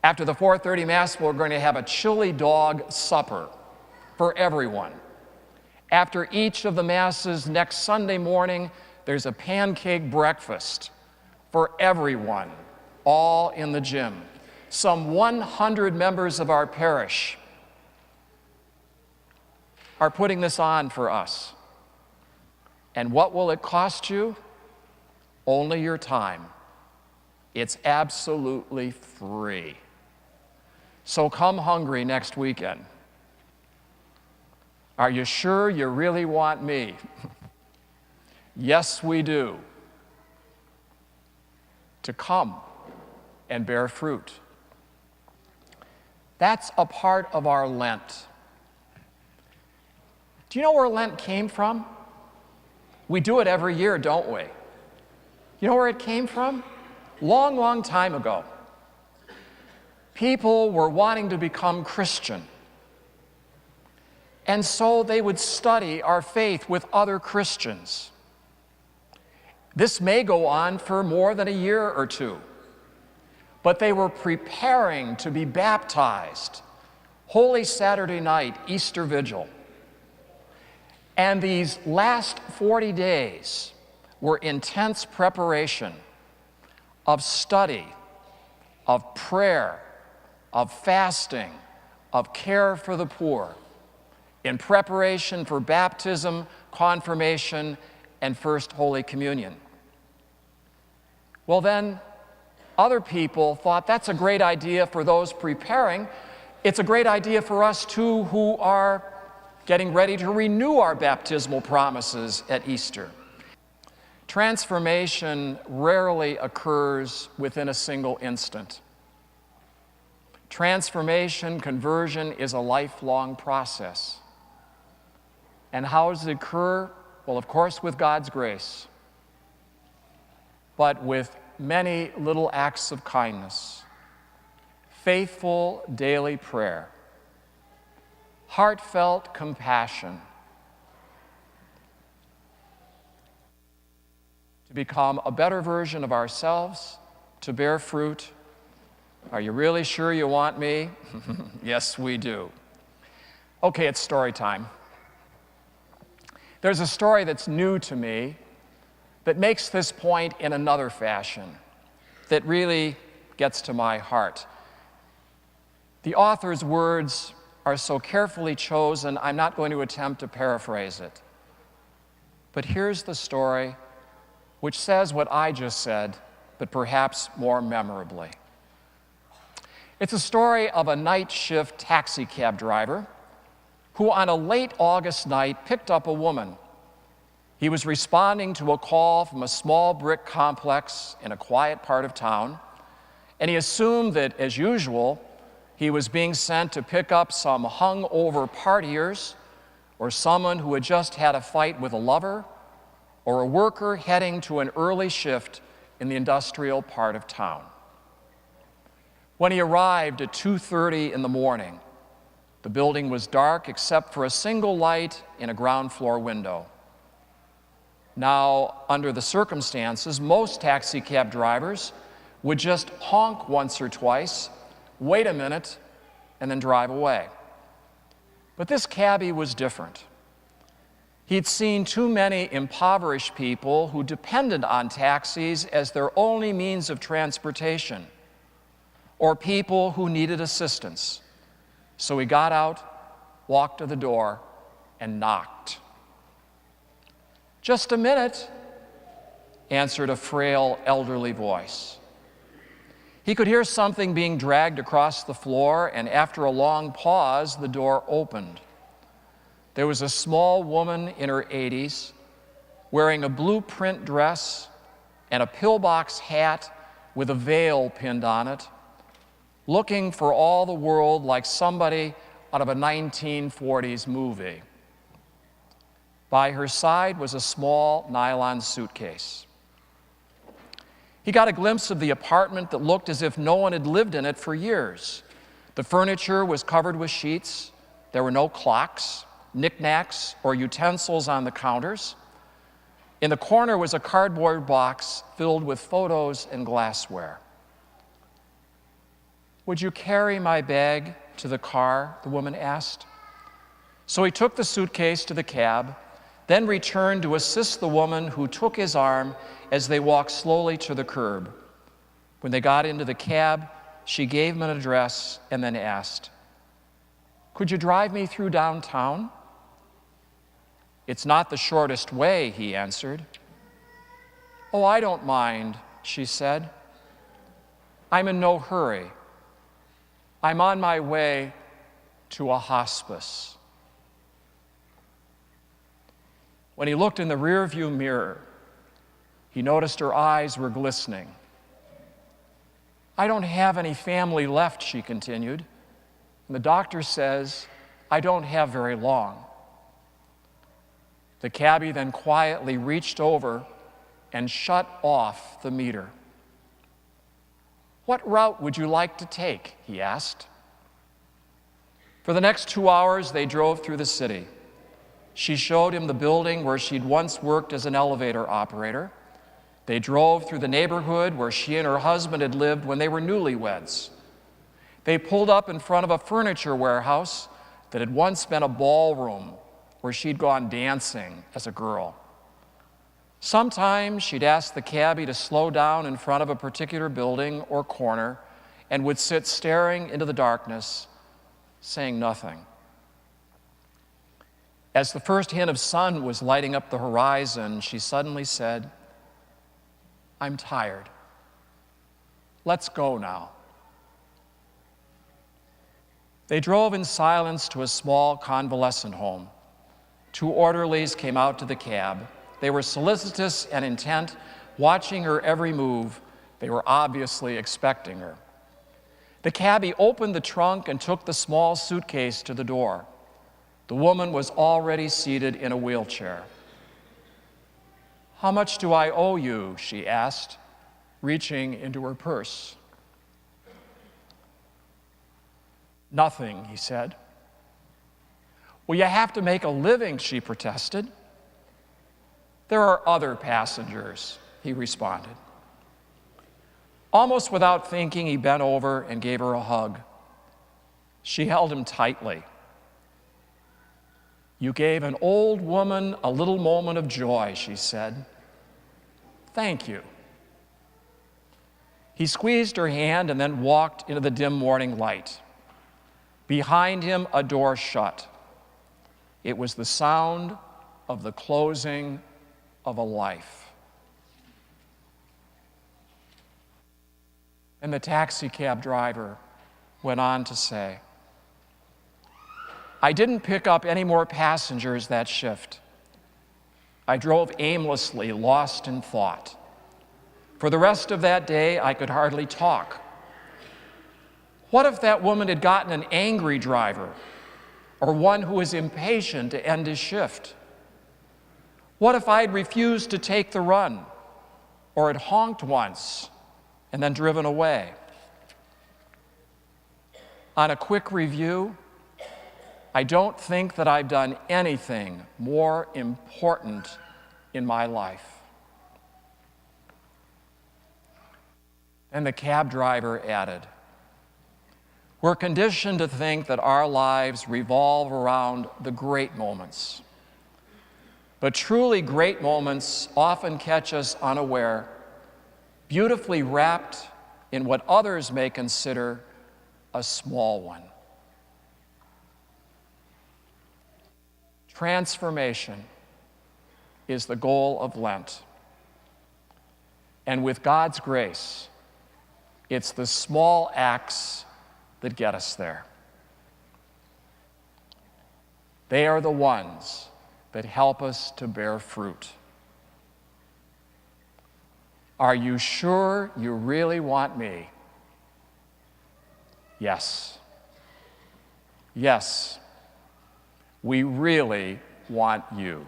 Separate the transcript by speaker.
Speaker 1: After the 4:30 Mass, we're going to have a chili dog supper for everyone. After each of the Masses next Sunday morning, there's a pancake breakfast for everyone, all in the gym. Some 100 members of our parish are putting this on for us. And what will it cost you? Only your time. It's absolutely free. So come hungry next weekend. Are you sure you really want me? Yes, we do. To come and bear fruit. That's a part of our Lent. Do you know where Lent came from? We do it every year, don't we? You know where it came from? Long, long time ago. People were wanting to become Christian. And so they would study our faith with other Christians. This may go on for more than a year or two. But they were preparing to be baptized. Holy Saturday night, Easter Vigil. And these last 40 days were intense preparation of study, of prayer, of fasting, of care for the poor, in preparation for baptism, confirmation, and First Holy Communion. Well then, other people thought that's a great idea for those preparing. It's a great idea for us too who are getting ready to renew our baptismal promises at Easter. Transformation rarely occurs within a single instant. Transformation, conversion is a lifelong process. And how does it occur? Well, of course, with God's grace, but with many little acts of kindness, faithful daily prayer, heartfelt compassion, to become a better version of ourselves, to bear fruit. Are you really sure you want me? Yes, we do. Okay, it's story time. There's a story that's new to me that makes this point in another fashion that really gets to my heart. The author's words are so carefully chosen, I'm not going to attempt to paraphrase it. But here's the story which says what I just said, but perhaps more memorably. It's a story of a night shift taxi cab driver who on a late August night picked up a woman. He was responding to a call from a small brick complex in a quiet part of town, and he assumed that, as usual, he was being sent to pick up some hung-over partiers or someone who had just had a fight with a lover or a worker heading to an early shift in the industrial part of town. When he arrived at 2:30 in the morning, the building was dark except for a single light in a ground floor window. Now, under the circumstances, most taxi cab drivers would just honk once or twice, wait a minute, and then drive away. But this cabbie was different. He'd seen too many impoverished people who depended on taxis as their only means of transportation, or people who needed assistance. So he got out, walked to the door, and knocked. "Just a minute," answered a frail, elderly voice. He could hear something being dragged across the floor, and after a long pause, the door opened. There was a small woman in her 80s, wearing a blue print dress and a pillbox hat with a veil pinned on it, looking for all the world like somebody out of a 1940s movie. By her side was a small nylon suitcase. He got a glimpse of the apartment that looked as if no one had lived in it for years. The furniture was covered with sheets. There were no clocks, knickknacks, or utensils on the counters. In the corner was a cardboard box filled with photos and glassware. "Would you carry my bag to the car?" the woman asked. So he took the suitcase to the cab, then returned to assist the woman, who took his arm as they walked slowly to the curb. When they got into the cab, she gave him an address and then asked, "Could you drive me through downtown?" "It's not the shortest way," he answered. "Oh, I don't mind," she said. "I'm in no hurry. I'm on my way to a hospice." When he looked in the rearview mirror, he noticed her eyes were glistening. "I don't have any family left," she continued, "and the doctor says I don't have very long." The cabbie then quietly reached over and shut off the meter. "What route would you like to take?" he asked. For the next 2 hours, they drove through the city. She showed him the building where she'd once worked as an elevator operator. They drove through the neighborhood where she and her husband had lived when they were newlyweds. They pulled up in front of a furniture warehouse that had once been a ballroom where she'd gone dancing as a girl. Sometimes she'd ask the cabbie to slow down in front of a particular building or corner and would sit staring into the darkness, saying nothing. As the first hint of sun was lighting up the horizon, she suddenly said, "I'm tired. Let's go now." They drove in silence to a small convalescent home. 2 orderlies came out to the cab. They were solicitous and intent, watching her every move. They were obviously expecting her. The cabbie opened the trunk and took the small suitcase to the door. The woman was already seated in a wheelchair. "How much do I owe you?" she asked, reaching into her purse. "Nothing," he said. "Well, you have to make a living," she protested. "There are other passengers," he responded. Almost without thinking, he bent over and gave her a hug. She held him tightly. "You gave an old woman a little moment of joy," she said. "Thank you." He squeezed her hand and then walked into the dim morning light. Behind him, a door shut. It was the sound of the closing of a life. And the taxi cab driver went on to say, "I didn't pick up any more passengers that shift. I drove aimlessly, lost in thought. For the rest of that day, I could hardly talk. What if that woman had gotten an angry driver or one who was impatient to end his shift? What if I'd refused to take the run or had honked once and then driven away? On a quick review, I don't think that I've done anything more important in my life." And the cab driver added, "We're conditioned to think that our lives revolve around the great moments. But truly great moments often catch us unaware, beautifully wrapped in what others may consider a small one." Transformation is the goal of Lent. And with God's grace, it's the small acts that get us there. They are the ones that help us to bear fruit. Are you sure you really want me? Yes. Yes, we really want you.